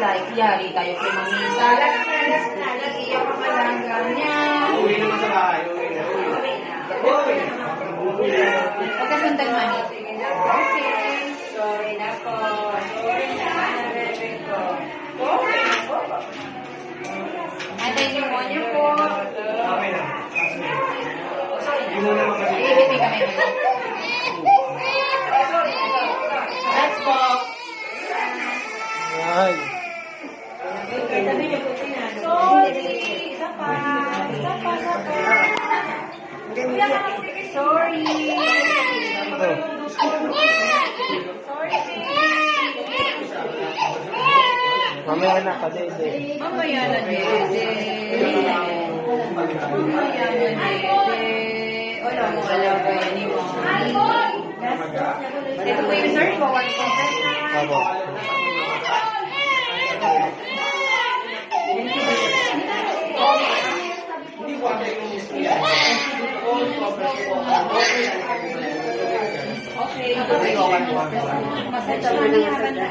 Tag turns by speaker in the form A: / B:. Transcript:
A: like, yari tayo kay Mamita. Last na, nag-iyak ang alaga niya.
B: Uwi naman sa bahay, uwi na.
A: Pagkasundan man eh.
C: Okay. Sorry na po. Sorry na. Sorry po. Sorry na po.
A: Antayin niyo mo niyo po.
B: Okay na. Hindi mo naman kasi.
A: Iibigay kami ngayon. Let's go.
D: Ay.
A: Sorry. Isa pa. Sorry.
D: Mamaya na ka, Dede.
A: Mamaya na, Dede. Mamaya na, Dede. Wala mo alaga yan ni Mommy. Ito po yung sir, bawal ko.
D: Opo.
B: Hindi ko ate yung istorya.
A: Okay. Masaya na.